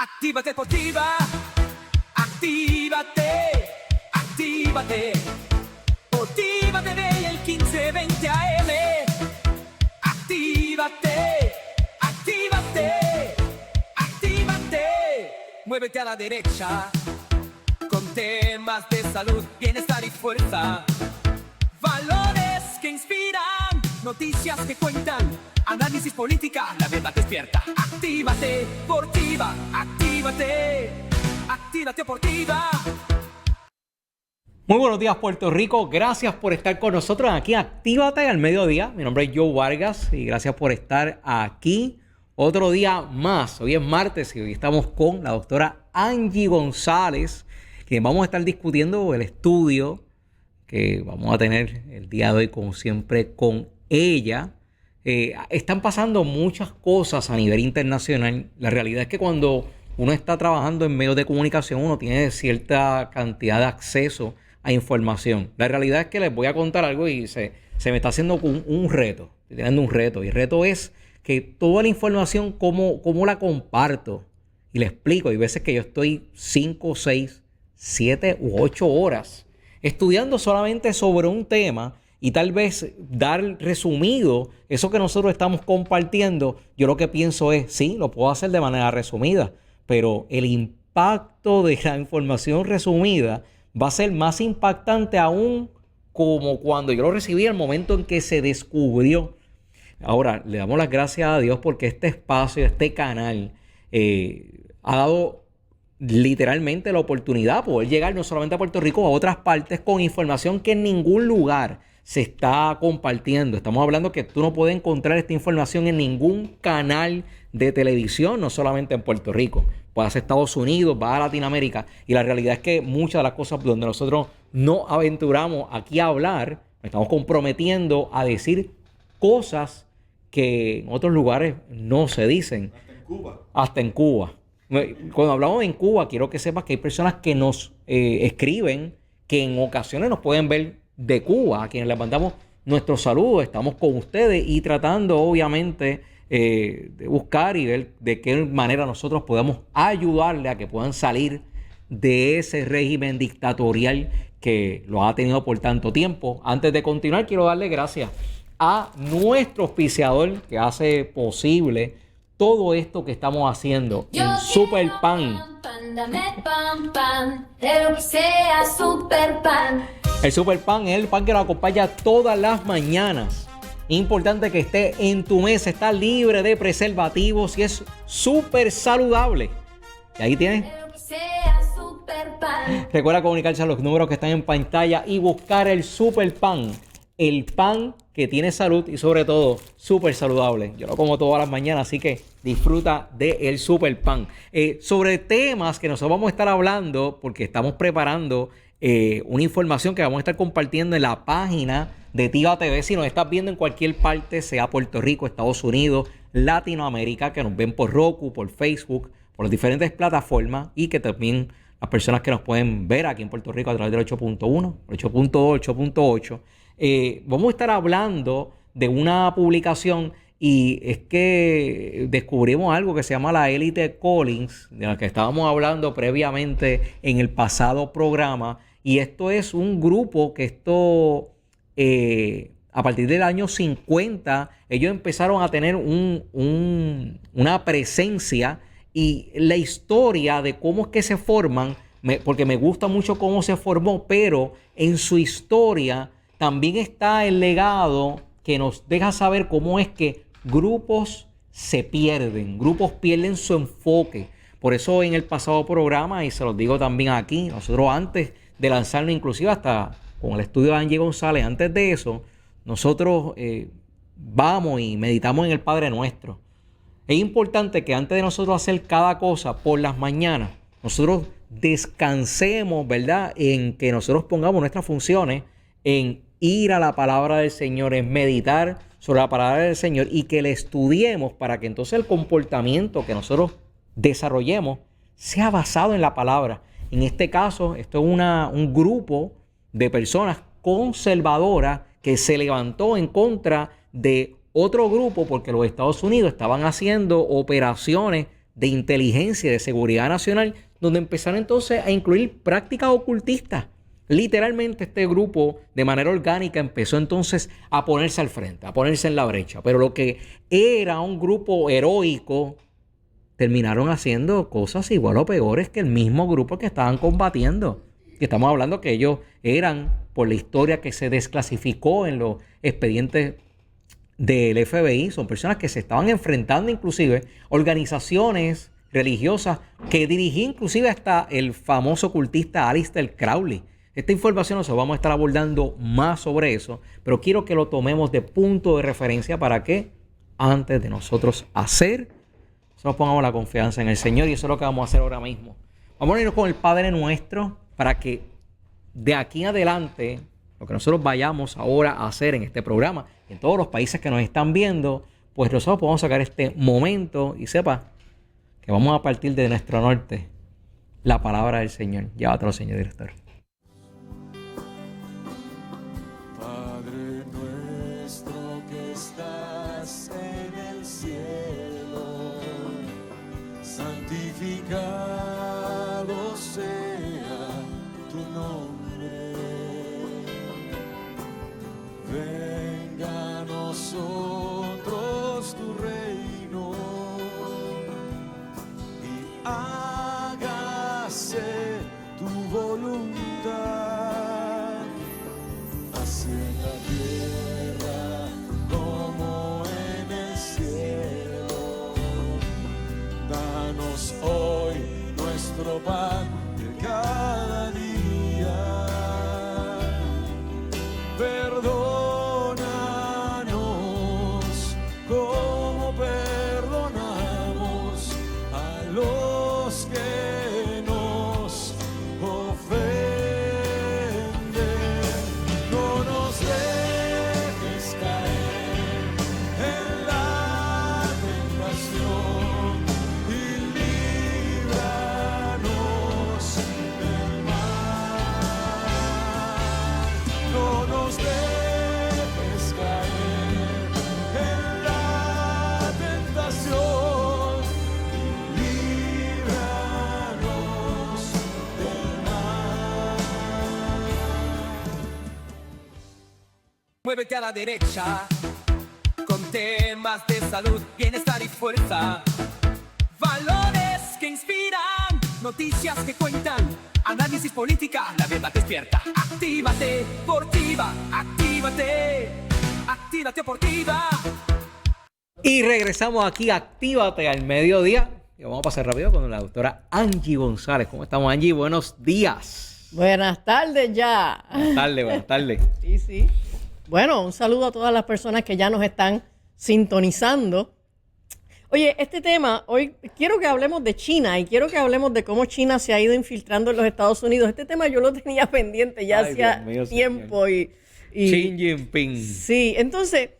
Actívate Deportiva, actívate, actívate. Motiva TV el 1520 AM. Actívate, actívate, actívate. Muévete a la derecha con temas de salud, bienestar y fuerza. Valores que inspiran, noticias que cuentan, análisis política, la verdad despierta. Actívate Deportiva, actívate, actívate Deportiva. Muy buenos días, Puerto Rico. Gracias por estar con nosotros aquí. Actívate al mediodía. Mi nombre es Joe Vargas y gracias por estar aquí otro día más. Hoy es martes y hoy estamos con la doctora Angie González, que vamos a estar discutiendo el estudio que vamos a tener el día de hoy, como siempre, con ella. Están pasando muchas cosas a nivel internacional. La realidad es que cuando uno está trabajando en medios de comunicación, uno tiene cierta cantidad de acceso a información. La realidad es que les voy a contar algo y se me está haciendo un reto. Estoy teniendo un reto. Y el reto es que toda la información, cómo la comparto. Y le explico. Hay veces que yo estoy 5, 6, 7 u 8 horas estudiando solamente sobre un tema y tal vez dar resumido eso que nosotros estamos compartiendo. Yo lo que pienso es, sí, lo puedo hacer de manera resumida, pero el impacto de la información resumida va a ser más impactante aún como cuando yo lo recibí, el momento en que se descubrió. Ahora, le damos las gracias a Dios porque este espacio, este canal, ha dado literalmente la oportunidad de poder llegar no solamente a Puerto Rico, a otras partes con información que en ningún lugar se está compartiendo. Estamos hablando que tú no puedes encontrar esta información en ningún canal de televisión, no solamente en Puerto Rico. Vas a Estados Unidos, vas a Latinoamérica, y la realidad es que muchas de las cosas donde nosotros no aventuramos aquí a hablar, estamos comprometiendo a decir cosas que en otros lugares no se dicen. Hasta en Cuba. Hasta en Cuba. Cuando hablamos en Cuba, quiero que sepas que hay personas que nos escriben, que en ocasiones nos pueden ver de Cuba, a quienes les mandamos nuestros saludos. Estamos con ustedes y tratando, obviamente, de buscar y ver de qué manera nosotros podemos ayudarle a que puedan salir de ese régimen dictatorial que lo ha tenido por tanto tiempo. Antes de continuar, quiero darle gracias a nuestro auspiciador que hace posible todo esto que estamos haciendo en Super Pan. Dame pan, pero que sea Super Pan. El Super Pan es el pan que nos acompaña todas las mañanas. Importante que esté en tu mesa, está libre de preservativos y es súper saludable. Y ahí tienes. Pero que sea Super Pan. Recuerda comunicarse a los números que están en pantalla y buscar el Super Pan. El pan que tiene salud y sobre todo súper saludable. Yo lo como todas las mañanas, así que disfruta del Super Pan. Sobre temas que nosotros vamos a estar hablando, porque estamos preparando una información que vamos a estar compartiendo en la página de TIVA TV. Si nos estás viendo en cualquier parte, sea Puerto Rico, Estados Unidos, Latinoamérica, que nos ven por Roku, por Facebook, por las diferentes plataformas, y que también las personas que nos pueden ver aquí en Puerto Rico a través del 8.1, 8.2, 8.8. Vamos a estar hablando de una publicación y es que descubrimos algo que se llama la élite Collins, de la que estábamos hablando previamente en el pasado programa, y esto es un grupo que a partir del año 50 ellos empezaron a tener una presencia, y la historia de cómo es que se forman, porque me gusta mucho cómo se formó, pero en su historia también está el legado que nos deja saber cómo es que grupos se pierden, grupos pierden su enfoque. Por eso en el pasado programa, y se los digo también aquí, nosotros antes de lanzarlo, inclusive hasta con el estudio de Angie González, antes de eso, nosotros vamos y meditamos en el Padre Nuestro. Es importante que antes de nosotros hacer cada cosa por las mañanas, nosotros descansemos, ¿verdad? En que nosotros pongamos nuestras funciones en ir a la palabra del Señor, en meditar sobre la palabra del Señor y que le estudiemos para que entonces el comportamiento que nosotros desarrollemos sea basado en la palabra. En este caso, esto es un grupo de personas conservadoras que se levantó en contra de otro grupo porque los Estados Unidos estaban haciendo operaciones de inteligencia y de seguridad nacional, donde empezaron entonces a incluir prácticas ocultistas. Literalmente este grupo de manera orgánica empezó entonces a ponerse al frente, a ponerse en la brecha. Pero lo que era un grupo heroico, terminaron haciendo cosas igual o peores que el mismo grupo que estaban combatiendo. Y estamos hablando que ellos eran, por la historia que se desclasificó en los expedientes del FBI, son personas que se estaban enfrentando inclusive organizaciones religiosas que dirigía inclusive hasta el famoso ocultista Aleister Crowley. Esta información nosotros vamos a estar abordando más sobre eso, pero quiero que lo tomemos de punto de referencia para que antes de nosotros nosotros pongamos la confianza en el Señor, y eso es lo que vamos a hacer ahora mismo. Vamos a irnos con el Padre Nuestro para que de aquí en adelante, lo que nosotros vayamos ahora a hacer en este programa, en todos los países que nos están viendo, pues nosotros podemos sacar este momento y sepa que vamos a partir de nuestro norte la palabra del Señor. Llévatelo, señor director. Padre nuestro que estás en el cielo, santificado sea tu nombre. Venga a nosotros tu reino y hágase tu voluntad, así en la tierra como en el cielo. Danos hoy nuestro pan de cada día. Perdónanos como perdonamos a los que nos ofenden. No nos dejes caer en la tentación y líbranos del mal. No nos dejes caer en la tentación y líbranos del mal. Muévete a la derecha con temas de salud, bienestar y fuerza. Valores que inspiran, noticias que cuentan, análisis política, la verdad despierta. Actívate, Portiva, actívate, actívate Portiva. Y regresamos aquí, Actívate al mediodía. Y vamos a pasar rápido con la doctora Angie González. ¿Cómo estamos, Angie? Buenos días. Buenas tardes ya. Buenas tardes, buenas tardes. Sí, sí. Bueno, un saludo a todas las personas que ya nos están sintonizando. Oye, este tema, hoy quiero que hablemos de China y quiero que hablemos de cómo China se ha ido infiltrando en los Estados Unidos. Este tema yo lo tenía pendiente ya Ay, hacía Dios mío, tiempo. Xi Jinping. Sí, entonces,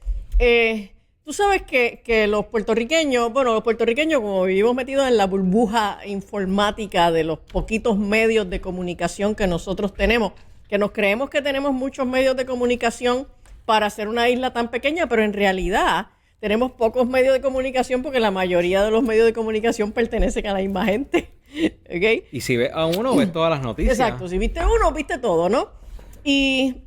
tú sabes que los puertorriqueños, como vivimos metidos en la burbuja informática de los poquitos medios de comunicación que nosotros tenemos, que nos creemos que tenemos muchos medios de comunicación para ser una isla tan pequeña, pero en realidad tenemos pocos medios de comunicación porque la mayoría de los medios de comunicación pertenecen a la misma gente. ¿Okay? Y si ves a uno, ves todas las noticias. Exacto, si viste uno, viste todo, ¿no? Y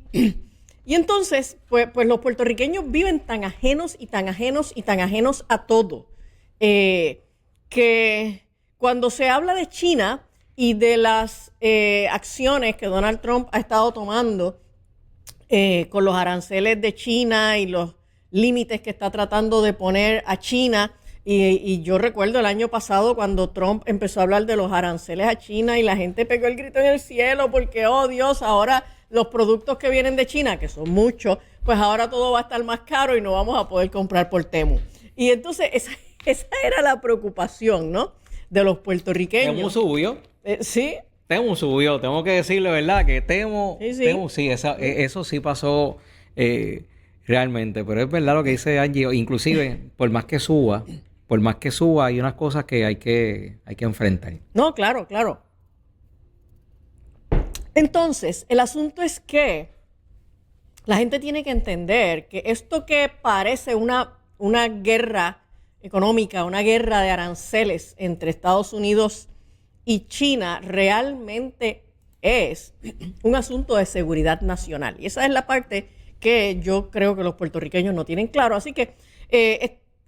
entonces, pues los puertorriqueños viven tan ajenos y tan ajenos y tan ajenos a todo, que cuando se habla de China y de las acciones que Donald Trump ha estado tomando con los aranceles de China y los límites que está tratando de poner a China, y yo recuerdo el año pasado cuando Trump empezó a hablar de los aranceles a China y la gente pegó el grito en el cielo porque, oh Dios, ahora los productos que vienen de China, que son muchos, pues ahora todo va a estar más caro y no vamos a poder comprar por Temu. Y entonces esa era la preocupación, ¿no?, de los puertorriqueños. Temu subió. Sí. Temu subió, tengo que decirle, ¿verdad? Que Temu, sí, eso sí pasó realmente, pero es verdad lo que dice Angie, inclusive por más que suba, hay unas cosas que hay que enfrentar. No, claro. Entonces, el asunto es que la gente tiene que entender que esto que parece una guerra económica, una guerra de aranceles entre Estados Unidos y China realmente es un asunto de seguridad nacional. Y esa es la parte que yo creo que los puertorriqueños no tienen claro. Así que,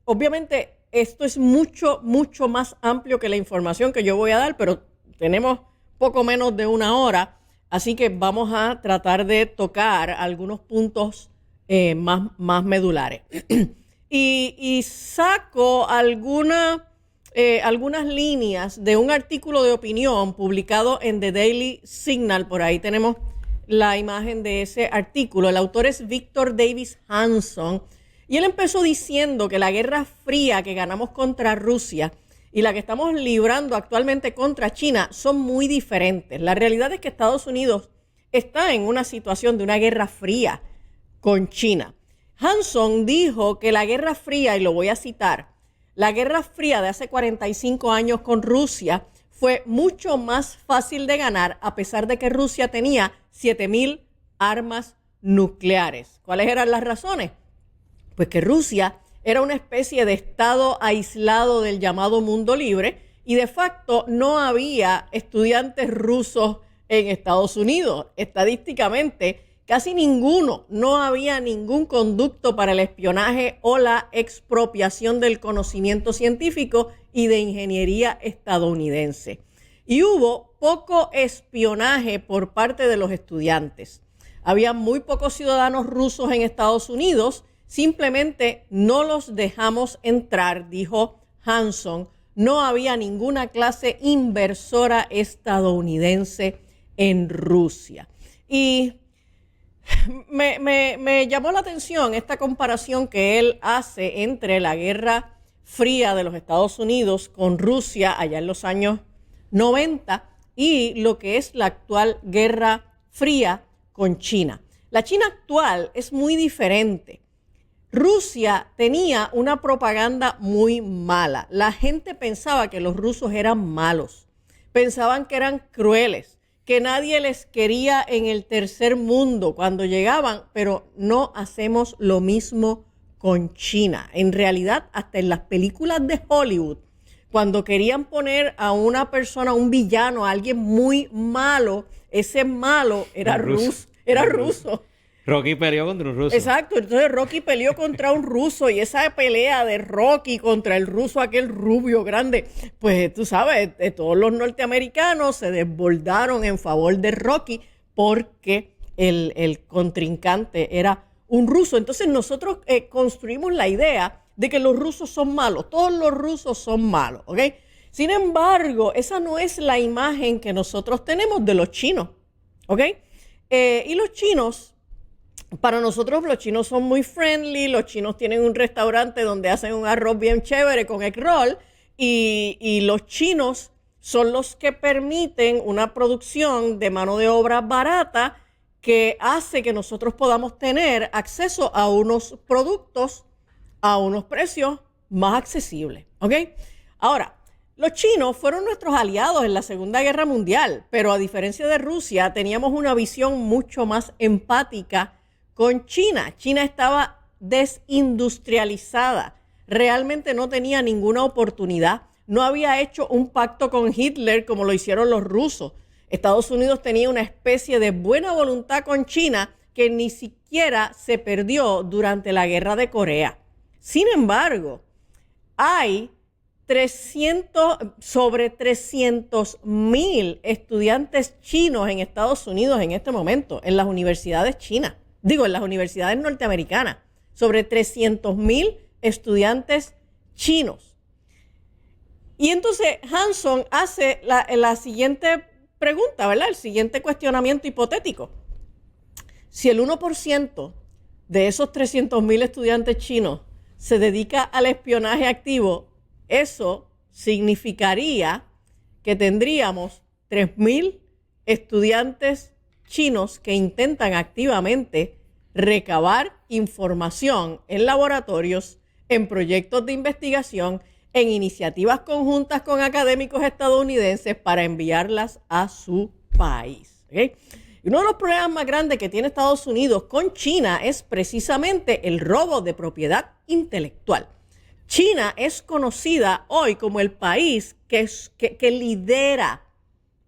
obviamente, esto es mucho, mucho más amplio que la información que yo voy a dar, pero tenemos poco menos de una hora, así que vamos a tratar de tocar algunos puntos más medulares. y saco algunas líneas de un artículo de opinión publicado en The Daily Signal. Por ahí tenemos la imagen de ese artículo. El autor es Victor Davis Hanson, y él empezó diciendo que la guerra fría que ganamos contra Rusia y la que estamos librando actualmente contra China son muy diferentes. La realidad es que Estados Unidos está en una situación de una guerra fría con China. Hanson dijo que la Guerra Fría, y lo voy a citar, la Guerra Fría de hace 45 años con Rusia fue mucho más fácil de ganar a pesar de que Rusia tenía 7,000 armas nucleares. ¿Cuáles eran las razones? Pues que Rusia era una especie de estado aislado del llamado mundo libre y de facto no había estudiantes rusos en Estados Unidos. Estadísticamente, casi ninguno, no había ningún conducto para el espionaje o la expropiación del conocimiento científico y de ingeniería estadounidense. Y hubo poco espionaje por parte de los estudiantes. Había muy pocos ciudadanos rusos en Estados Unidos, simplemente no los dejamos entrar, dijo Hanson. No había ninguna clase inversora estadounidense en Rusia. Y me llamó la atención esta comparación que él hace entre la Guerra Fría de los Estados Unidos con Rusia allá en los años 90 y lo que es la actual Guerra Fría con China. La China actual es muy diferente. Rusia tenía una propaganda muy mala. La gente pensaba que los rusos eran malos, pensaban que eran crueles, que nadie les quería en el tercer mundo cuando llegaban, pero no hacemos lo mismo con China. En realidad, hasta en las películas de Hollywood, cuando querían poner a una persona, un villano, a alguien muy malo, ese malo era ruso. Rocky peleó contra un ruso. Exacto, entonces Rocky peleó contra un ruso y esa pelea de Rocky contra el ruso, aquel rubio grande, pues tú sabes, todos los norteamericanos se desbordaron en favor de Rocky porque el contrincante era un ruso. Entonces nosotros construimos la idea de que los rusos son malos, todos los rusos son malos, ¿ok? Sin embargo, esa no es la imagen que nosotros tenemos de los chinos, ¿ok? Y los chinos, para nosotros los chinos son muy friendly, los chinos tienen un restaurante donde hacen un arroz bien chévere con egg roll y los chinos son los que permiten una producción de mano de obra barata que hace que nosotros podamos tener acceso a unos productos a unos precios más accesibles, ¿ok? Ahora, los chinos fueron nuestros aliados en la Segunda Guerra Mundial, pero a diferencia de Rusia, teníamos una visión mucho más empática con China. China estaba desindustrializada, realmente no tenía ninguna oportunidad, no había hecho un pacto con Hitler como lo hicieron los rusos. Estados Unidos tenía una especie de buena voluntad con China que ni siquiera se perdió durante la Guerra de Corea. Sin embargo, hay sobre 300,000 estudiantes chinos en Estados Unidos en este momento, en las universidades chinas. En las universidades norteamericanas, sobre 300,000 estudiantes chinos. Y entonces Hanson hace la siguiente pregunta, ¿verdad? El siguiente cuestionamiento hipotético. Si el 1% de esos 300,000 estudiantes chinos se dedica al espionaje activo, eso significaría que tendríamos 3,000 estudiantes chinos que intentan activamente recabar información en laboratorios, en proyectos de investigación, en iniciativas conjuntas con académicos estadounidenses para enviarlas a su país. ¿Okay? Y uno de los problemas más grandes que tiene Estados Unidos con China es precisamente el robo de propiedad intelectual. China es conocida hoy como el país que lidera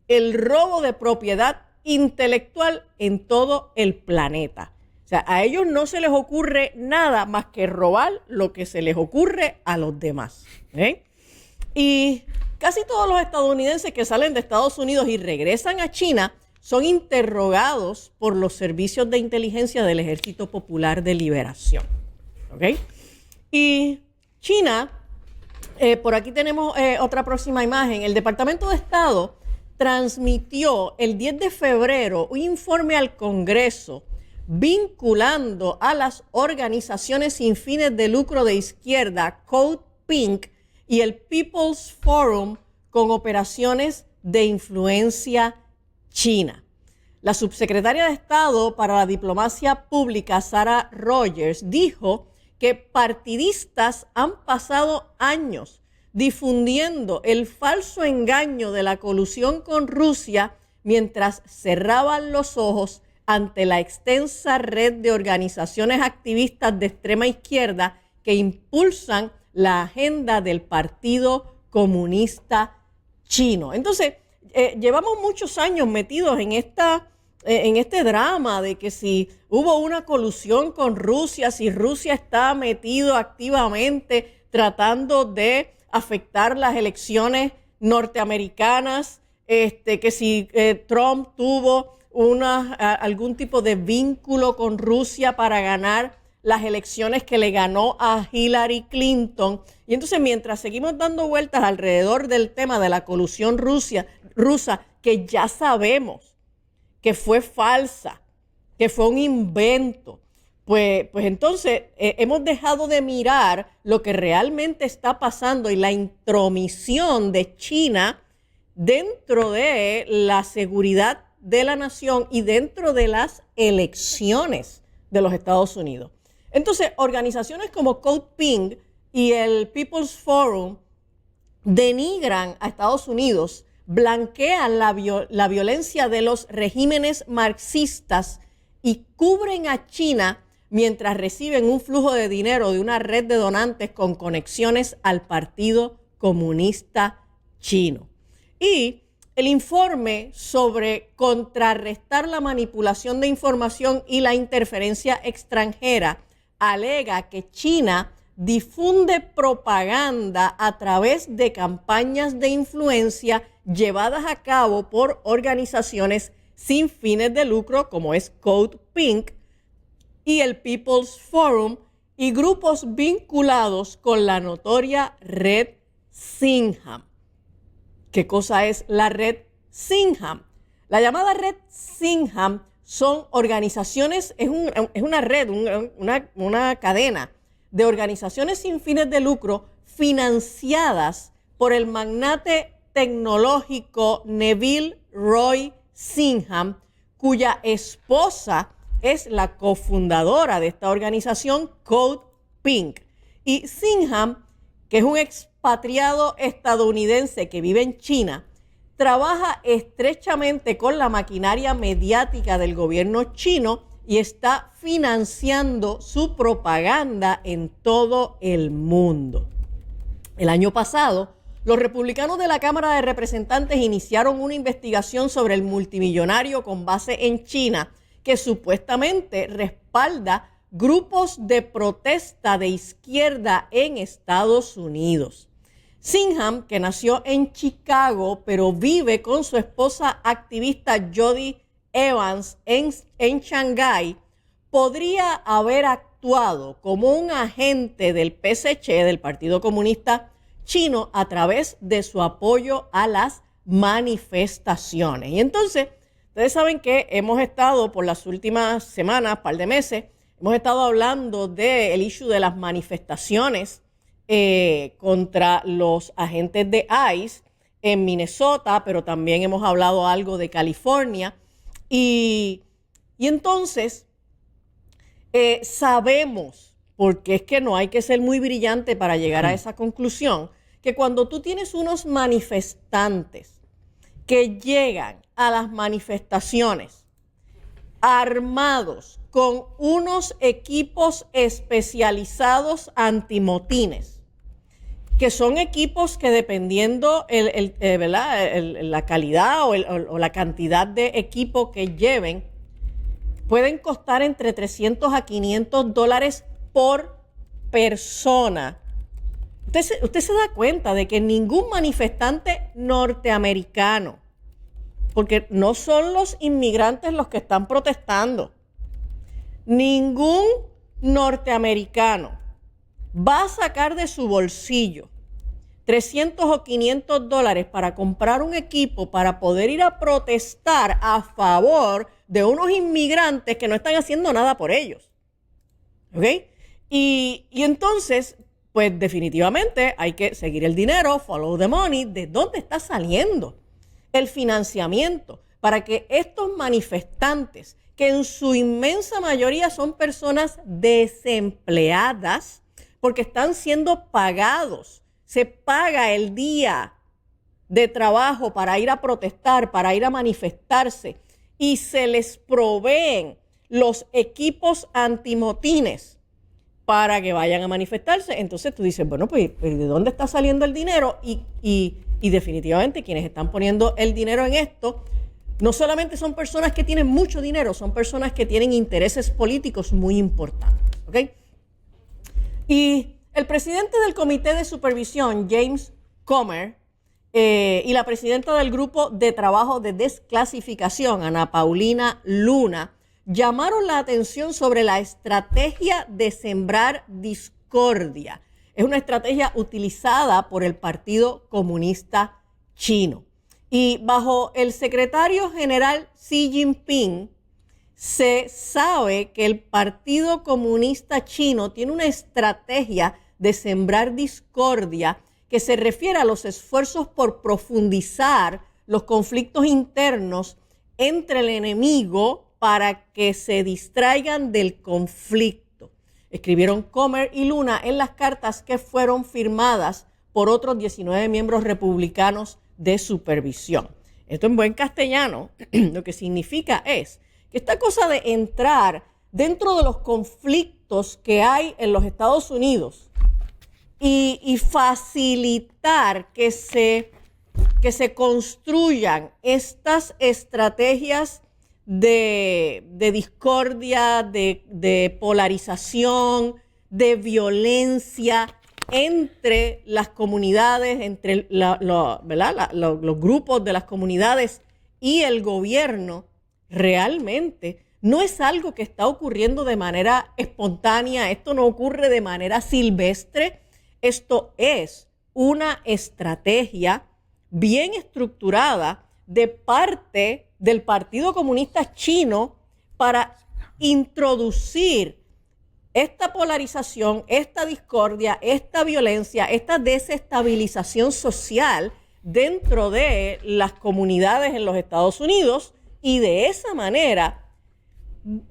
el robo de propiedad intelectual en todo el planeta. O sea, a ellos no se les ocurre nada más que robar lo que se les ocurre a los demás. Y casi todos los estadounidenses que salen de Estados Unidos y regresan a China son interrogados por los servicios de inteligencia del Ejército Popular de Liberación. Y China, por aquí tenemos otra próxima imagen. El Departamento de Estado transmitió el 10 de febrero un informe al Congreso vinculando a las organizaciones sin fines de lucro de izquierda, Code Pink, y el People's Forum con operaciones de influencia china. La subsecretaria de Estado para la Diplomacia Pública, Sarah Rogers, dijo que partidistas han pasado años difundiendo el falso engaño de la colusión con Rusia mientras cerraban los ojos ante la extensa red de organizaciones activistas de extrema izquierda que impulsan la agenda del Partido Comunista Chino. Entonces, llevamos muchos años metidos en este drama de que si hubo una colusión con Rusia, si Rusia está metido activamente tratando de afectar las elecciones norteamericanas, que si Trump tuvo algún tipo de vínculo con Rusia para ganar las elecciones que le ganó a Hillary Clinton. Y entonces, mientras seguimos dando vueltas alrededor del tema de la colusión rusa, que ya sabemos que fue falsa, que fue un invento, pues entonces hemos dejado de mirar lo que realmente está pasando y la intromisión de China dentro de la seguridad de la nación y dentro de las elecciones de los Estados Unidos. Entonces, organizaciones como Code Pink y el People's Forum denigran a Estados Unidos, blanquean la violencia de los regímenes marxistas y cubren a China mientras reciben un flujo de dinero de una red de donantes con conexiones al Partido Comunista Chino. Y el informe sobre contrarrestar la manipulación de información y la interferencia extranjera alega que China difunde propaganda a través de campañas de influencia llevadas a cabo por organizaciones sin fines de lucro como es Code Pink y el People's Forum y grupos vinculados con la notoria red Singham. ¿Qué cosa es la red Singham? La llamada red Singham son organizaciones, es una red, una cadena de organizaciones sin fines de lucro financiadas por el magnate tecnológico Neville Roy Singham, cuya esposa es la cofundadora de esta organización Code Pink. Y Singham, que es un expatriado estadounidense que vive en China, trabaja estrechamente con la maquinaria mediática del gobierno chino y está financiando su propaganda en todo el mundo. El año pasado, los republicanos de la Cámara de Representantes iniciaron una investigación sobre el multimillonario con base en China que supuestamente respalda grupos de protesta de izquierda en Estados Unidos. Singham, que nació en Chicago, pero vive con su esposa activista Jody Evans en Shanghái, podría haber actuado como un agente del PSC, del Partido Comunista Chino, a través de su apoyo a las manifestaciones. Y entonces, ustedes saben que hemos estado por las últimas semanas, par de meses, hemos estado hablando del issue de las manifestaciones contra los agentes de ICE en Minnesota, pero también hemos hablado algo de California. Y entonces sabemos, porque es que no hay que ser muy brillante para llegar a esa conclusión, que cuando tú tienes unos manifestantes que llegan a las manifestaciones armados con unos equipos especializados antimotines, que son equipos que dependiendo ¿verdad? La calidad o la cantidad de equipo que lleven, pueden costar entre $300 a $500 por persona. Usted se da cuenta de que ningún manifestante norteamericano, porque no son los inmigrantes los que están protestando, ningún norteamericano va a sacar de su bolsillo $300 o $500 para comprar un equipo para poder ir a protestar a favor de unos inmigrantes que no están haciendo nada por ellos. ¿Ok? Y entonces, pues definitivamente hay que seguir el dinero, follow the money, de dónde está saliendo el financiamiento para que estos manifestantes, que en su inmensa mayoría son personas desempleadas, porque están siendo pagados, se paga el día de trabajo para ir a protestar, para ir a manifestarse, y se les proveen los equipos antimotines para que vayan a manifestarse. Entonces tú dices, bueno, pues ¿de dónde está saliendo el dinero? Y definitivamente quienes están poniendo el dinero en esto no solamente son personas que tienen mucho dinero, son personas que tienen intereses políticos muy importantes. ¿Ok? Y el presidente del Comité de Supervisión, James Comer, y la presidenta del Grupo de Trabajo de Desclasificación, Ana Paulina Luna, llamaron la atención sobre la estrategia de sembrar discordia. Es una estrategia utilizada por el Partido Comunista Chino. Y bajo el secretario general Xi Jinping, se sabe que el Partido Comunista Chino tiene una estrategia de sembrar discordia que se refiere a los esfuerzos por profundizar los conflictos internos entre el enemigo para que se distraigan del conflicto. Escribieron Comer y Luna en las cartas que fueron firmadas por otros 19 miembros republicanos de supervisión. Esto en buen castellano lo que significa es que esta cosa de entrar dentro de los conflictos que hay en los Estados Unidos y facilitar que se construyan estas estrategias de discordia, de polarización, de violencia entre las comunidades, entre los grupos de las comunidades y el gobierno, realmente no es algo que está ocurriendo de manera espontánea, esto no ocurre de manera silvestre, esto es una estrategia bien estructurada de parte del Partido Comunista Chino para introducir esta polarización, esta discordia, esta violencia, esta desestabilización social dentro de las comunidades en los Estados Unidos, y de esa manera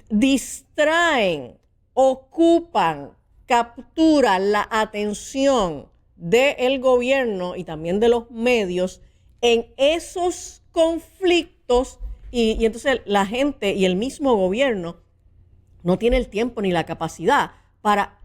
distraen, ocupan, capturan la atención del gobierno y también de los medios en esos conflictos, y entonces la gente y el mismo gobierno no tiene el tiempo ni la capacidad para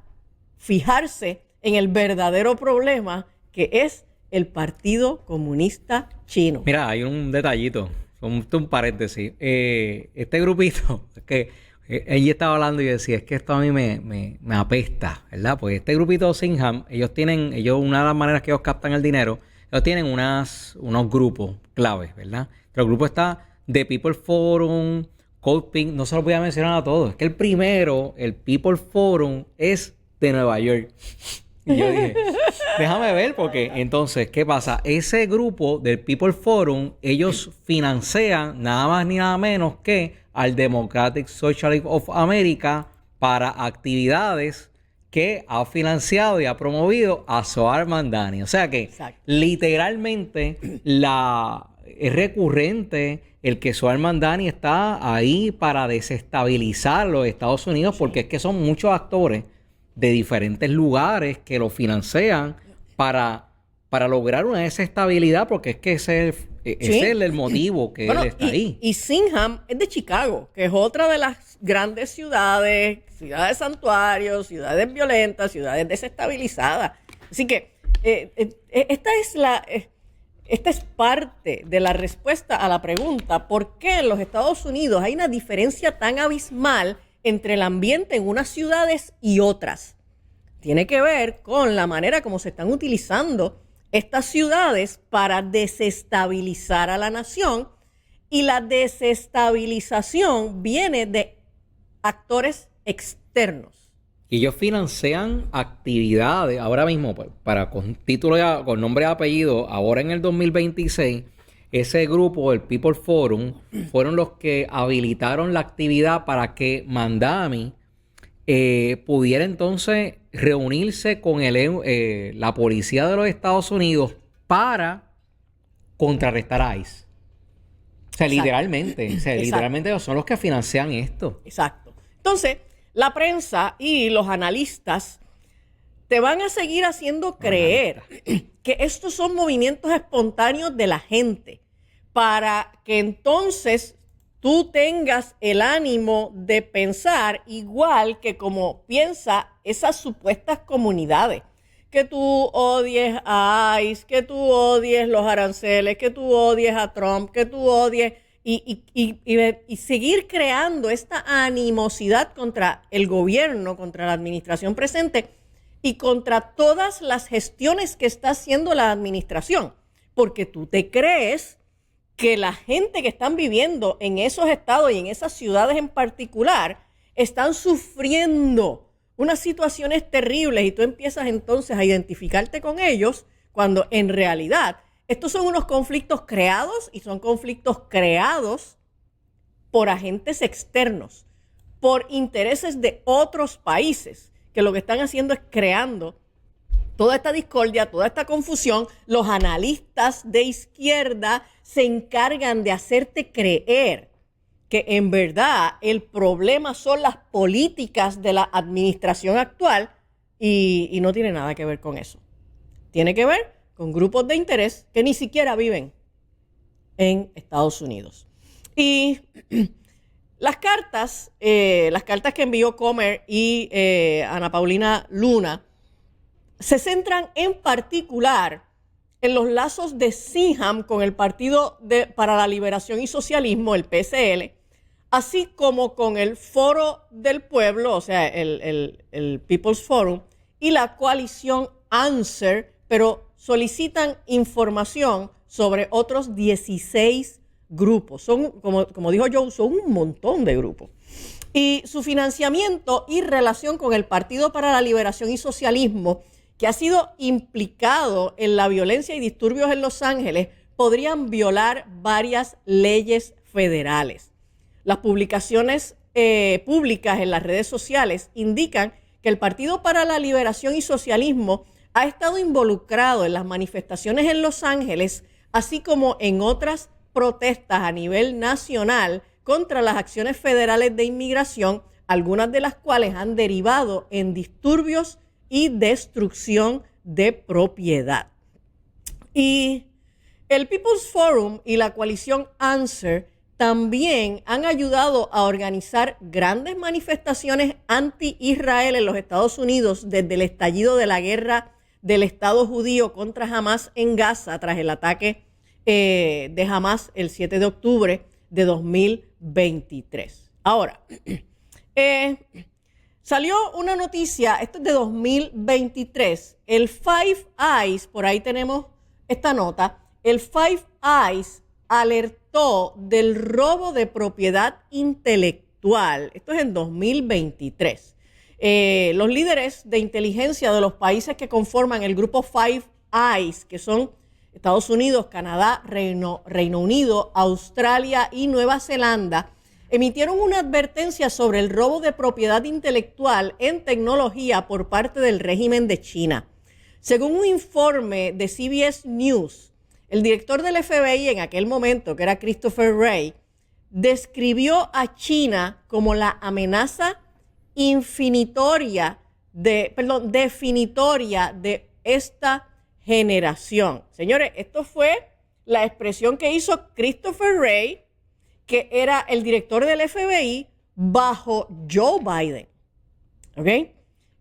fijarse en el verdadero problema, que es el Partido Comunista Chino. Mira, hay un detallito, un paréntesis. Este grupito, que ella estaba hablando y decía, es que esto a mí me apesta, ¿verdad? Pues este grupito Singham, una de las maneras que ellos captan el dinero, ellos tienen unos grupos claves, ¿verdad? Pero el grupo está The People Forum, Code Pink, no se los voy a mencionar a todos. Es que el primero, el People Forum, es de Nueva York. Y yo dije, déjame ver, porque entonces, ¿qué pasa? Ese grupo del People Forum, ellos financian nada más ni nada menos que al Democratic Socialist of America para actividades que ha financiado y ha promovido a Zohar Mamdani. O sea que literalmente es recurrente el que Zohar Mamdani está ahí para desestabilizar los Estados Unidos, porque es que son muchos actores de diferentes lugares que lo financian para lograr una desestabilidad, porque es que ese es el motivo que él está ahí. Y Singham es de Chicago, que es otra de las grandes ciudades santuarios, ciudades violentas, ciudades desestabilizadas. Así que esta es parte de la respuesta a la pregunta, ¿por qué en los Estados Unidos hay una diferencia tan abismal entre el ambiente en unas ciudades y otras? Tiene que ver con la manera como se están utilizando estas ciudades para desestabilizar a la nación, y la desestabilización viene de actores externos. Y ellos financian actividades ahora mismo, pues, con título, con nombre y apellido, ahora en el 2026, ese grupo, el People Forum, fueron los que habilitaron la actividad para que Mandami pudiera entonces reunirse con la policía de los Estados Unidos para contrarrestar a ICE. O sea, Exacto. literalmente, literalmente son los que financian esto. Exacto. Entonces, la prensa y los analistas te van a seguir haciendo creer que estos son movimientos espontáneos de la gente para que entonces tú tengas el ánimo de pensar igual que como piensa esas supuestas comunidades. Que tú odies a ICE, que tú odies los aranceles, que tú odies a Trump, que tú odies y seguir creando esta animosidad contra el gobierno, contra la administración presente y contra todas las gestiones que está haciendo la administración. Porque tú te crees que la gente que están viviendo en esos estados y en esas ciudades en particular están sufriendo unas situaciones terribles y tú empiezas entonces a identificarte con ellos cuando en realidad estos son unos conflictos creados y son conflictos creados por agentes externos, por intereses de otros países que lo que están haciendo es creando toda esta discordia, toda esta confusión. Los analistas de izquierda se encargan de hacerte creer que en verdad el problema son las políticas de la administración actual y no tiene nada que ver con eso. Tiene que ver con grupos de interés que ni siquiera viven en Estados Unidos. Y las cartas que envió Comer y Ana Paulina Luna se centran en particular en los lazos de Sinham con el Partido para la Liberación y Socialismo, el PSL, así como con el Foro del Pueblo, o sea, el People's Forum, y la coalición Answer, pero solicitan información sobre otros 16 grupos. Son, como dijo Joe, son un montón de grupos. Y su financiamiento y relación con el Partido para la Liberación y Socialismo, que ha sido implicado en la violencia y disturbios en Los Ángeles, podrían violar varias leyes federales. Las publicaciones públicas en las redes sociales indican que el Partido para la Liberación y Socialismo ha estado involucrado en las manifestaciones en Los Ángeles, así como en otras protestas a nivel nacional contra las acciones federales de inmigración, algunas de las cuales han derivado en disturbios y destrucción de propiedad. Y el People's Forum y la coalición Answer también han ayudado a organizar grandes manifestaciones anti-Israel en los Estados Unidos desde el estallido de la guerra del Estado judío contra Hamas en Gaza tras el ataque de Hamas el 7 de octubre de 2023. Ahora, salió una noticia, esto es de 2023, el Five Eyes, por ahí tenemos esta nota, el Five Eyes alertó del robo de propiedad intelectual. Esto es en 2023. Los líderes de inteligencia de los países que conforman el grupo Five Eyes, que son Estados Unidos, Canadá, Reino Unido, Australia y Nueva Zelanda, emitieron una advertencia sobre el robo de propiedad intelectual en tecnología por parte del régimen de China. Según un informe de CBS News, el director del FBI en aquel momento, que era Christopher Wray, describió a China como la amenaza definitoria de esta generación. Señores, esto fue la expresión que hizo Christopher Wray, que era el director del FBI bajo Joe Biden. ¿Ok?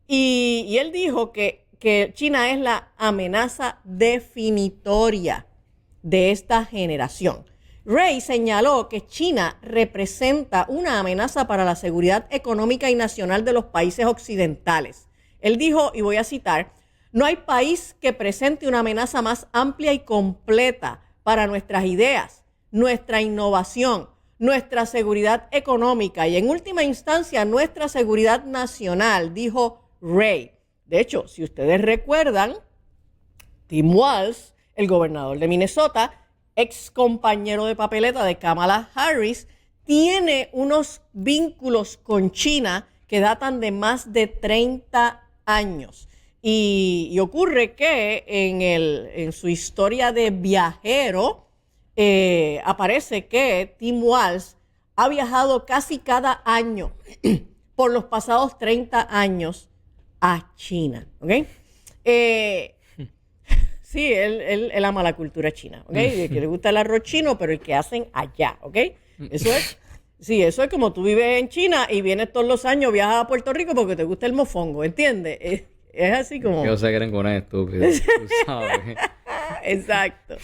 Y él dijo que que China es la amenaza definitoria de esta generación. Ray señaló que China representa una amenaza para la seguridad económica y nacional de los países occidentales. Él dijo, y voy a citar, no hay país que presente una amenaza más amplia y completa para nuestras ideas, nuestra innovación, nuestra seguridad económica y en última instancia nuestra seguridad nacional, dijo Ray. De hecho, si ustedes recuerdan, Tim Walz, el gobernador de Minnesota, ex compañero de papeleta de Kamala Harris, tiene unos vínculos con China que datan de más de 30 años. Y ocurre que en su historia de viajero aparece que Tim Walz ha viajado casi cada año por los pasados 30 años a China. ¿Ok? Sí, él ama la cultura china, ¿ok? Que le gusta el arroz chino, pero el que hacen allá, ¿ok? Eso es como tú vives en China y vienes todos los años, viajas a Puerto Rico porque te gusta el mofongo, ¿entiendes? Es así como... Yo sé que eran con estúpidos, tú sabes. Exacto.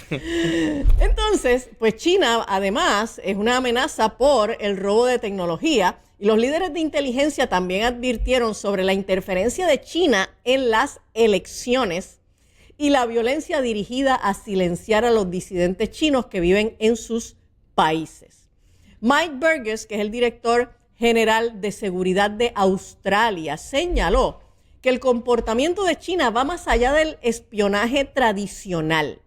Entonces, pues China, además, es una amenaza por el robo de tecnología y los líderes de inteligencia también advirtieron sobre la interferencia de China en las elecciones y la violencia dirigida a silenciar a los disidentes chinos que viven en sus países. Mike Burgess, que es el director general de seguridad de Australia, señaló que el comportamiento de China va más allá del espionaje tradicional.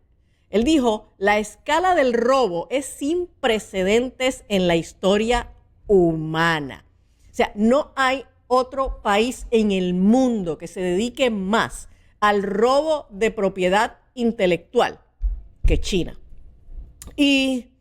Él dijo, la escala del robo es sin precedentes en la historia humana. O sea, no hay otro país en el mundo que se dedique más al robo de propiedad intelectual que China. Y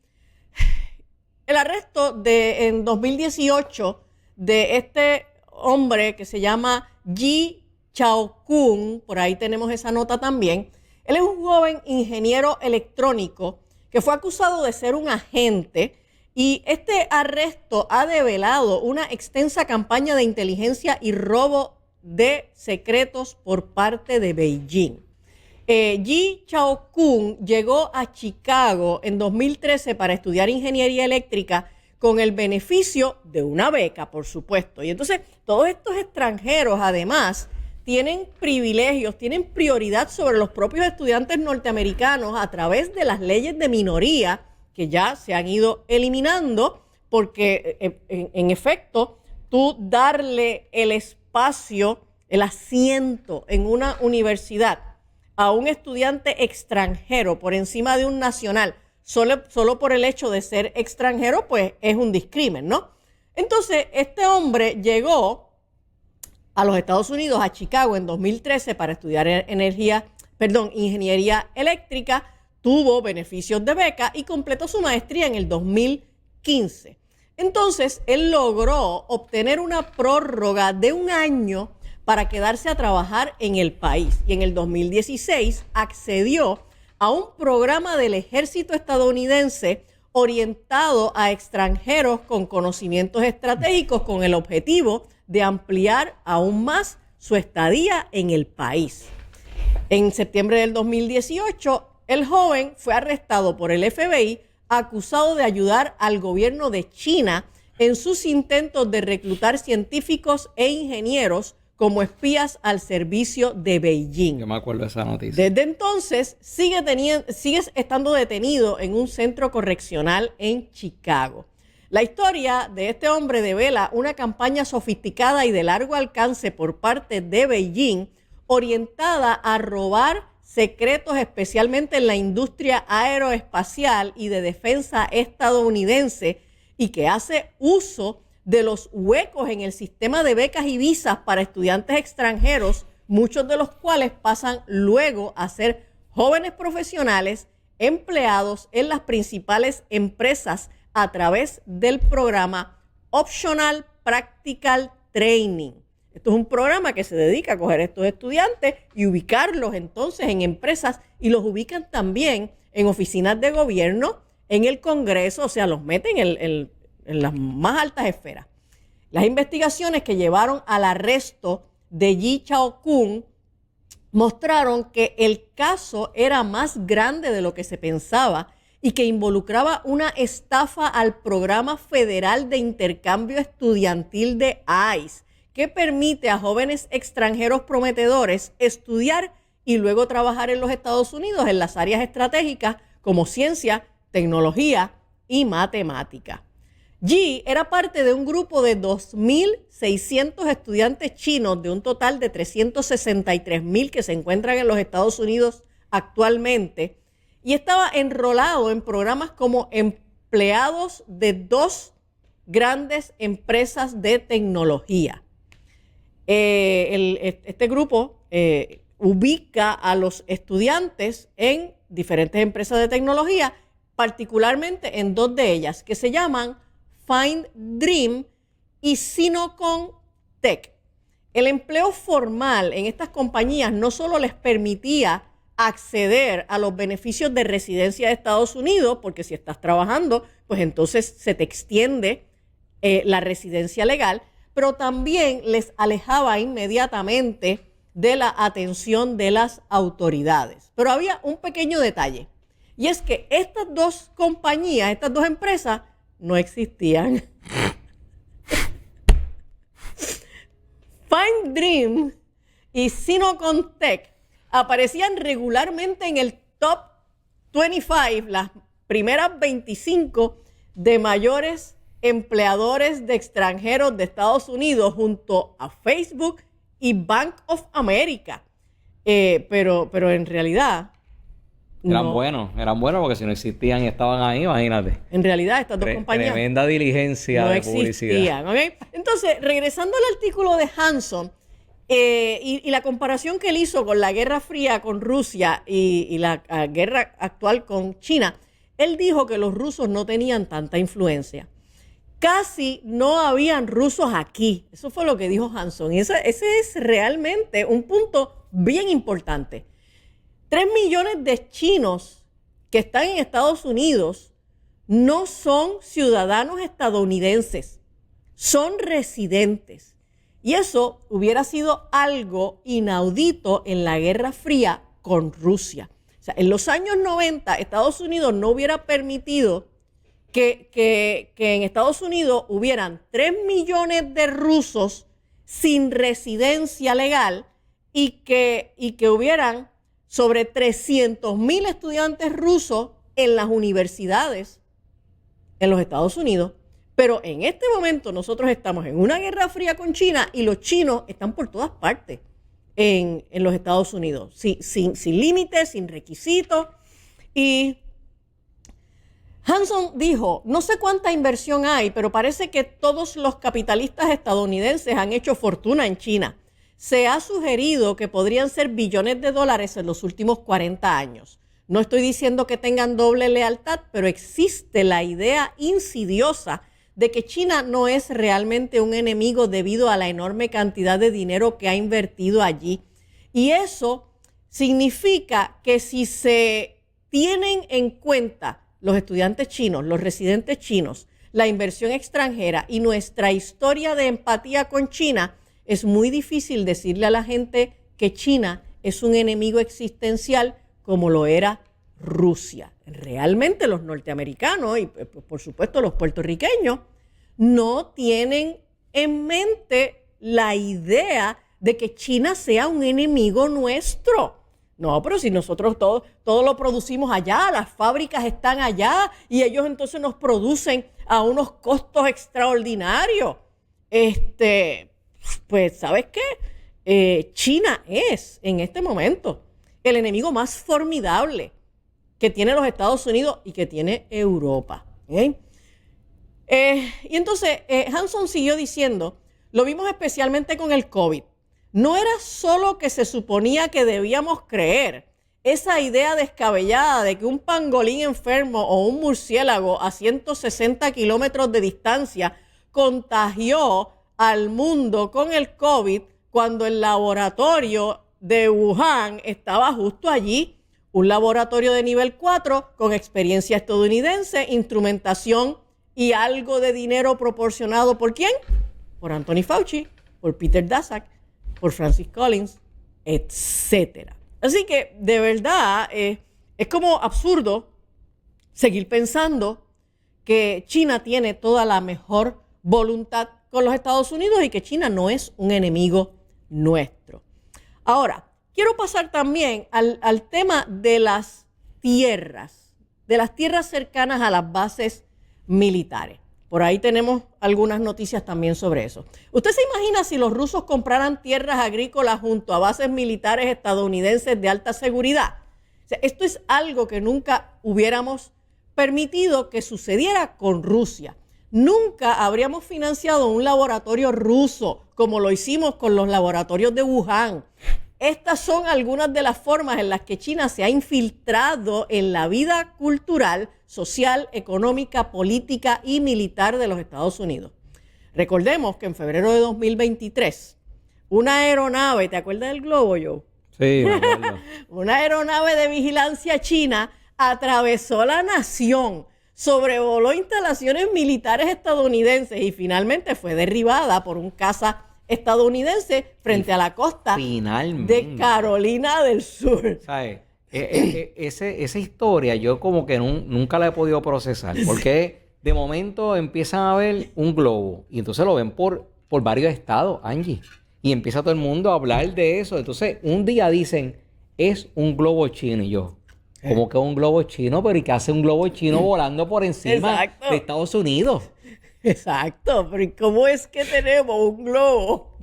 el arresto en 2018 de este hombre que se llama Yi Chaokun, por ahí tenemos esa nota también. Él es un joven ingeniero electrónico que fue acusado de ser un agente y este arresto ha develado una extensa campaña de inteligencia y robo de secretos por parte de Beijing. Yi Chaokun llegó a Chicago en 2013 para estudiar ingeniería eléctrica con el beneficio de una beca, por supuesto. Y entonces todos estos extranjeros, además, tienen privilegios, tienen prioridad sobre los propios estudiantes norteamericanos a través de las leyes de minoría que ya se han ido eliminando, porque en efecto, tú darle el espacio, el asiento en una universidad a un estudiante extranjero por encima de un nacional, solo por el hecho de ser extranjero, pues es un discrimen, ¿no? Entonces, este hombre llegó a los Estados Unidos, a Chicago, en 2013 para estudiar ingeniería eléctrica, tuvo beneficios de beca y completó su maestría en el 2015. Entonces, él logró obtener una prórroga de un año para quedarse a trabajar en el país. Y en el 2016 accedió a un programa del ejército estadounidense orientado a extranjeros con conocimientos estratégicos con el objetivo de ampliar aún más su estadía en el país. En septiembre del 2018, el joven fue arrestado por el FBI acusado de ayudar al gobierno de China en sus intentos de reclutar científicos e ingenieros como espías al servicio de Beijing. Yo me acuerdo de esa noticia. Desde entonces sigue estando detenido en un centro correccional en Chicago. La historia de este hombre devela una campaña sofisticada y de largo alcance por parte de Beijing orientada a robar secretos, especialmente en la industria aeroespacial y de defensa estadounidense, y que hace uso de los huecos en el sistema de becas y visas para estudiantes extranjeros, muchos de los cuales pasan luego a ser jóvenes profesionales empleados en las principales empresas a través del programa Optional Practical Training. Esto es un programa que se dedica a coger a estos estudiantes y ubicarlos entonces en empresas, y los ubican también en oficinas de gobierno, en el Congreso, o sea, los meten en las más altas esferas. Las investigaciones que llevaron al arresto de Yi Chaokun mostraron que el caso era más grande de lo que se pensaba y que involucraba una estafa al Programa Federal de Intercambio Estudiantil de ICE, que permite a jóvenes extranjeros prometedores estudiar y luego trabajar en los Estados Unidos en las áreas estratégicas como ciencia, tecnología y matemática. Yi era parte de un grupo de 2.600 estudiantes chinos de un total de 363.000 que se encuentran en los Estados Unidos actualmente y estaba enrolado en programas como empleados de 2 grandes empresas de tecnología. Este grupo ubica a los estudiantes en diferentes empresas de tecnología, particularmente en 2 de ellas, que se llaman Find Dream y Sinocon Tech. El empleo formal en estas compañías no solo les permitía acceder a los beneficios de residencia de Estados Unidos, porque si estás trabajando, pues entonces se te extiende la residencia legal, pero también les alejaba inmediatamente de la atención de las autoridades. Pero había un pequeño detalle, y es que estas 2 compañías, estas 2 empresas, no existían. Find Dream y Sinocon Tech aparecían regularmente en el top 25, las primeras 25 de mayores empleadores de extranjeros de Estados Unidos, junto a Facebook y Bank of America. Pero en realidad Eran buenos porque si no existían y estaban ahí, imagínate. En realidad, estas 2 compañías Tremenda diligencia no de publicidad. existían, ¿ok? Entonces, regresando al artículo de Hanson y la comparación que él hizo con la Guerra Fría con Rusia y la guerra actual con China, él dijo que los rusos no tenían tanta influencia. Casi no habían rusos aquí. Eso fue lo que dijo Hanson. Y ese es realmente un punto bien importante. 3 millones de chinos que están en Estados Unidos no son ciudadanos estadounidenses, son residentes. Y eso hubiera sido algo inaudito en la Guerra Fría con Rusia. O sea, en los años 90, Estados Unidos no hubiera permitido que en Estados Unidos hubieran 3 millones de rusos sin residencia legal y que hubieran sobre 300.000 estudiantes rusos en las universidades en los Estados Unidos. Pero en este momento nosotros estamos en una guerra fría con China y los chinos están por todas partes en los Estados Unidos, sin límites, sin requisitos. Y Hanson dijo, no sé cuánta inversión hay, pero parece que todos los capitalistas estadounidenses han hecho fortuna en China. Se ha sugerido que podrían ser billones de dólares en los últimos 40 años. No estoy diciendo que tengan doble lealtad, pero existe la idea insidiosa de que China no es realmente un enemigo debido a la enorme cantidad de dinero que ha invertido allí. Y eso significa que si se tienen en cuenta los estudiantes chinos, los residentes chinos, la inversión extranjera y nuestra historia de empatía con China, es muy difícil decirle a la gente que China es un enemigo existencial como lo era Rusia. Realmente los norteamericanos y por supuesto los puertorriqueños no tienen en mente la idea de que China sea un enemigo nuestro. No, pero si nosotros todo lo producimos allá, las fábricas están allá y ellos entonces nos producen a unos costos extraordinarios. Pues, ¿sabes qué? China es, en este momento, el enemigo más formidable que tiene los Estados Unidos y que tiene Europa. Y entonces, Hanson siguió diciendo, lo vimos especialmente con el COVID. No era solo que se suponía que debíamos creer esa idea descabellada de que un pangolín enfermo o un murciélago a 160 kilómetros de distancia contagió al mundo con el COVID cuando el laboratorio de Wuhan estaba justo allí, un laboratorio de nivel 4 con experiencia estadounidense, instrumentación y algo de dinero proporcionado ¿por quién? Por Anthony Fauci, por Peter Daszak, por Francis Collins, etcétera. Así que, de verdad, es como absurdo seguir pensando que China tiene toda la mejor voluntad con los Estados Unidos y que China no es un enemigo nuestro. Ahora, quiero pasar también al tema de las tierras cercanas a las bases militares. Por ahí tenemos algunas noticias también sobre eso. ¿Usted se imagina si los rusos compraran tierras agrícolas junto a bases militares estadounidenses de alta seguridad? O sea, esto es algo que nunca hubiéramos permitido que sucediera con Rusia. Nunca habríamos financiado un laboratorio ruso como lo hicimos con los laboratorios de Wuhan. Estas son algunas de las formas en las que China se ha infiltrado en la vida cultural, social, económica, política y militar de los Estados Unidos. Recordemos que en febrero de 2023, una aeronave, ¿te acuerdas del globo, Joe? Sí, me acuerdo. Una aeronave de vigilancia china atravesó la nación, sobrevoló instalaciones militares estadounidenses y finalmente fue derribada por un caza estadounidense frente a la costa de Carolina del Sur. ¿Sabes? Esa historia yo como que nunca la he podido procesar, porque de momento empiezan a ver un globo y entonces lo ven por varios estados, Angie, y empieza todo el mundo a hablar de eso. Entonces un día dicen, es un globo chino, y yo, ¿cómo que un globo chino? Pero ¿y qué hace un globo chino volando por encima de Estados Unidos? Exacto, pero ¿y cómo es que tenemos un globo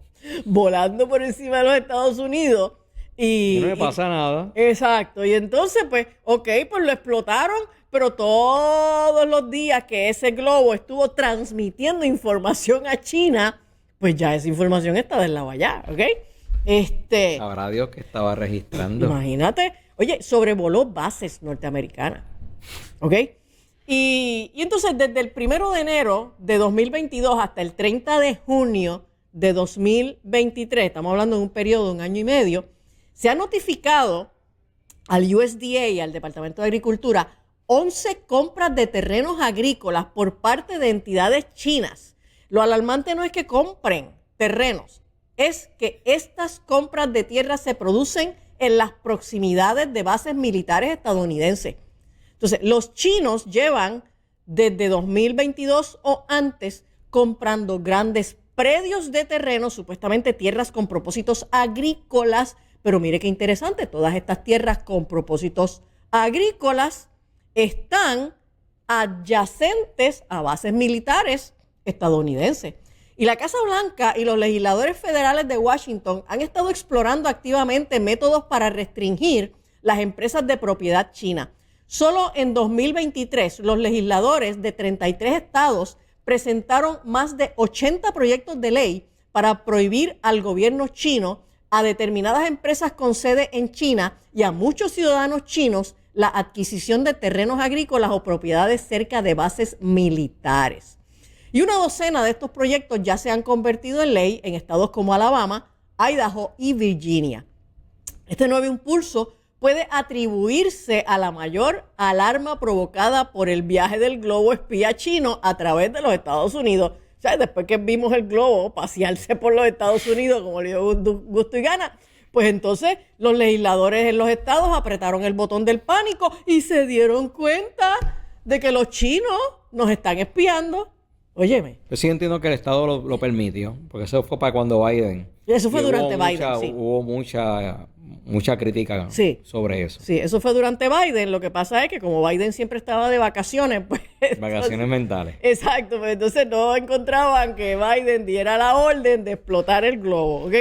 volando por encima de los Estados Unidos? Y no me pasa nada. Exacto, y entonces pues, pues lo explotaron, pero todos los días que ese globo estuvo transmitiendo información a China, pues ya esa información está del lado allá, ¿ok? Sabrá Dios que estaba registrando. Imagínate, oye, sobrevoló bases norteamericanas, ¿ok? Y entonces desde el 1 de enero de 2022 hasta el 30 de junio de 2023, estamos hablando de un periodo de 1 año y medio, se ha notificado al USDA y al Departamento de Agricultura 11 compras de terrenos agrícolas por parte de entidades chinas. Lo alarmante no es que compren terrenos, es que estas compras de tierra se producen en las proximidades de bases militares estadounidenses. Entonces, los chinos llevan desde 2022 o antes comprando grandes predios de terreno, supuestamente tierras con propósitos agrícolas, pero mire qué interesante, todas estas tierras con propósitos agrícolas están adyacentes a bases militares estadounidenses. Y la Casa Blanca y los legisladores federales de Washington han estado explorando activamente métodos para restringir las empresas de propiedad china. Solo en 2023, los legisladores de 33 estados presentaron más de 80 proyectos de ley para prohibir al gobierno chino, a determinadas empresas con sede en China y a muchos ciudadanos chinos la adquisición de terrenos agrícolas o propiedades cerca de bases militares. Y una docena de estos proyectos ya se han convertido en ley en estados como Alabama, Idaho y Virginia. Este nuevo impulso puede atribuirse a la mayor alarma provocada por el viaje del globo espía chino a través de los Estados Unidos. O sea, después que vimos el globo pasearse por los Estados Unidos como le dio gusto y gana, pues entonces los legisladores en los estados apretaron el botón del pánico y se dieron cuenta de que los chinos nos están espiando. Óyeme. Yo sí entiendo que el Estado lo permitió, porque eso fue para cuando Biden. Eso fue durante Biden, sí. Hubo mucha crítica sobre eso. Sí, eso fue durante Biden. Lo que pasa es que como Biden siempre estaba de vacaciones, pues... Vacaciones mentales. Exacto, pues entonces no encontraban que Biden diera la orden de explotar el globo, ¿ok?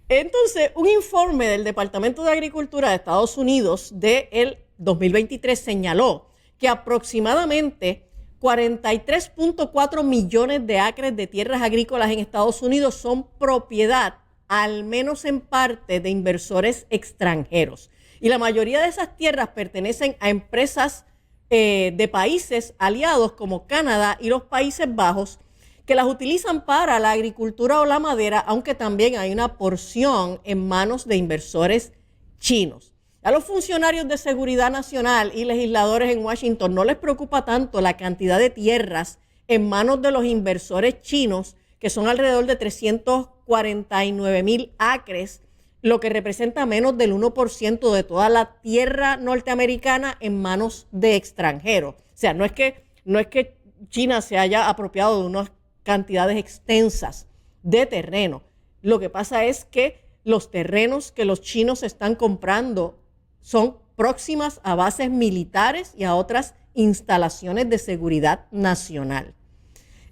Entonces, un informe del Departamento de Agricultura de Estados Unidos del 2023 señaló que aproximadamente 43.4 millones de acres de tierras agrícolas en Estados Unidos son propiedad, al menos en parte, de inversores extranjeros. Y la mayoría de esas tierras pertenecen a empresas de países aliados como Canadá y los Países Bajos, que las utilizan para la agricultura o la madera, aunque también hay una porción en manos de inversores chinos. A los funcionarios de seguridad nacional y legisladores en Washington no les preocupa tanto la cantidad de tierras en manos de los inversores chinos, que son alrededor de 349,000 acres. lo que representa menos del 1% de toda la tierra norteamericana en manos de extranjeros. O sea, no es que China se haya apropiado de unas cantidades extensas de terreno. Lo que pasa es que los terrenos que los chinos están comprando son próximas a bases militares y a otras instalaciones de seguridad nacional.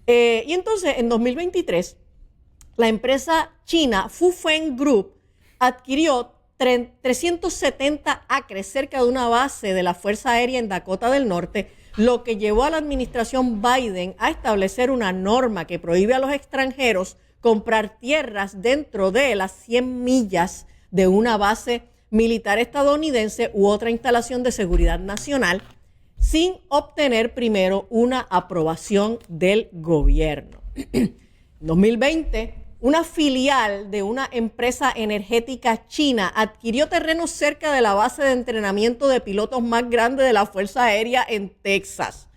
Y entonces, en 2023, la empresa china Fufeng Group adquirió 370 acres cerca de una base de la Fuerza Aérea en Dakota del Norte, lo que llevó a la administración Biden a establecer una norma que prohíbe a los extranjeros comprar tierras dentro de las 100 millas de una base militar estadounidense u otra instalación de seguridad nacional sin obtener primero una aprobación del gobierno. En 2020, una filial de una empresa energética china adquirió terrenos cerca de la base de entrenamiento de pilotos más grande de la Fuerza Aérea en Texas.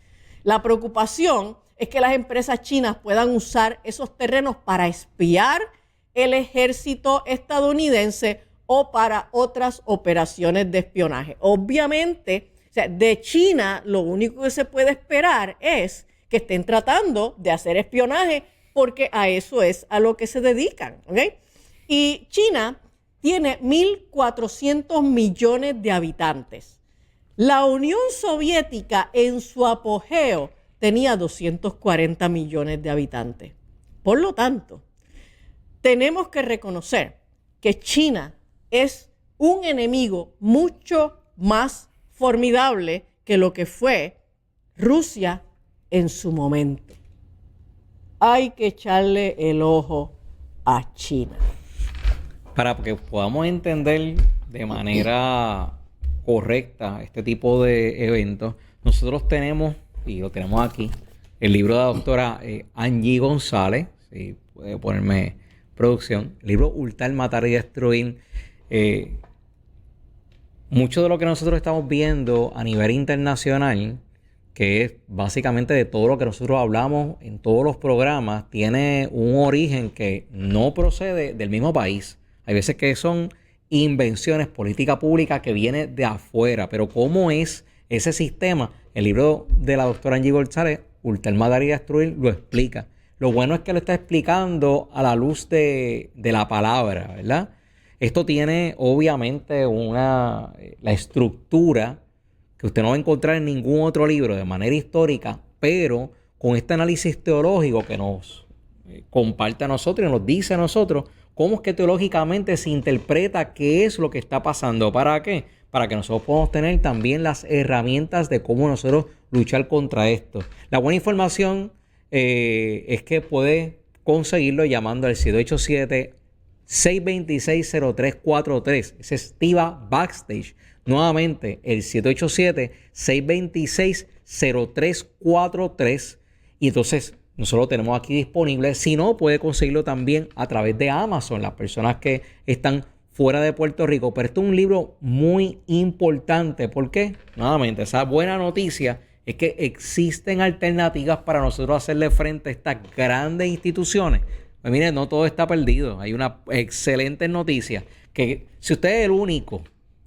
La preocupación es que las empresas chinas puedan usar esos terrenos para espiar el ejército estadounidense o para otras operaciones de espionaje. Obviamente, o sea, de China lo único que se puede esperar es que estén tratando de hacer espionaje, porque a eso es a lo que se dedican, ¿ok? Y China tiene 1.400 millones de habitantes. La Unión Soviética en su apogeo tenía 240 millones de habitantes. Por lo tanto, tenemos que reconocer que China es un enemigo mucho más formidable que lo que fue Rusia en su momento. Hay que echarle el ojo a China. Para que podamos entender de manera correcta este tipo de eventos, nosotros tenemos, y lo tenemos aquí, el libro de la doctora Angie González, si puede ponerme producción, el libro Hurtar, Matar y Destruir. Mucho de lo que nosotros estamos viendo a nivel internacional, que es básicamente de todo lo que nosotros hablamos en todos los programas, tiene un origen que no procede del mismo país. Hay veces que son invenciones, política pública que viene de afuera. Pero ¿cómo es ese sistema? El libro de la doctora Angie González, Hurtar, Matar y Destruir, lo explica. Lo bueno es que lo está explicando a la luz de la palabra, ¿verdad? Esto tiene obviamente la estructura que usted no va a encontrar en ningún otro libro de manera histórica, pero con este análisis teológico que nos comparte a nosotros y nos dice a nosotros cómo es que teológicamente se interpreta qué es lo que está pasando. ¿Para qué? Para que nosotros podamos tener también las herramientas de cómo nosotros luchar contra esto. La buena información es que puede conseguirlo llamando al 787-626-0343. Ese es Tiva Backstage. Nuevamente, el 787-626-0343. Y entonces, nosotros lo tenemos aquí disponible. Si no, puede conseguirlo también a través de Amazon. Las personas que están fuera de Puerto Rico. Pero esto es un libro muy importante. ¿Por qué? Nuevamente, esa buena noticia es que existen alternativas para nosotros hacerle frente a estas grandes instituciones. Pues miren, no todo está perdido. Hay una excelente noticia. Que si usted es el único,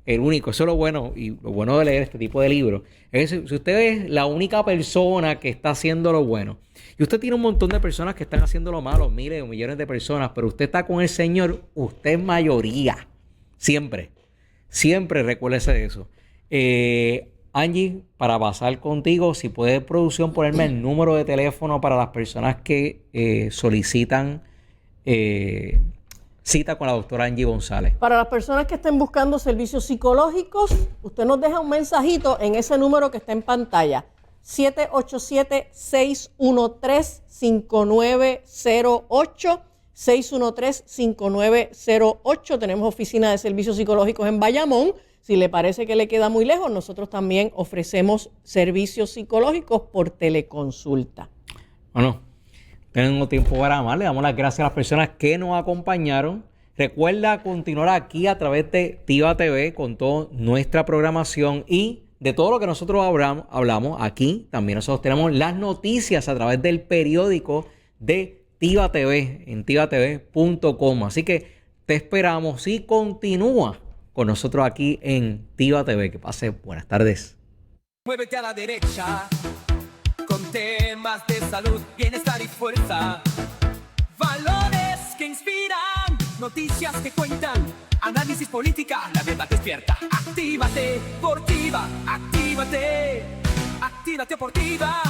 eso es lo bueno, y lo bueno de leer este tipo de libros, es que si usted es la única persona que está haciendo lo bueno, y usted tiene un montón de personas que están haciendo lo malo, miles o millones de personas, pero usted está con el Señor, usted es mayoría. Siempre recuérdese de eso. Angie, para pasar contigo, si puede producción ponerme el número de teléfono para las personas que solicitan cita con la doctora Angie González. Para las personas que estén buscando servicios psicológicos, usted nos deja un mensajito en ese número que está en pantalla. 787-613-5908. 613-5908. Tenemos oficina de servicios psicológicos en Bayamón. Si le parece que le queda muy lejos, nosotros también ofrecemos servicios psicológicos por teleconsulta. Bueno, tengo tiempo para más. Le damos las gracias a las personas que nos acompañaron. Recuerda continuar aquí a través de Tiva TV con toda nuestra programación y de todo lo que nosotros hablamos aquí. También nosotros tenemos las noticias a través del periódico de Tiva TV en tivatv.com. Así que te esperamos y continúa con nosotros aquí en Activa TV. Que pase buenas tardes. Muévete a la derecha con temas de salud, bienestar y fuerza. Valores que inspiran, noticias que cuentan, análisis política, la verdad despierta. Actívate, Portiva, actívate, actívate, Portiva.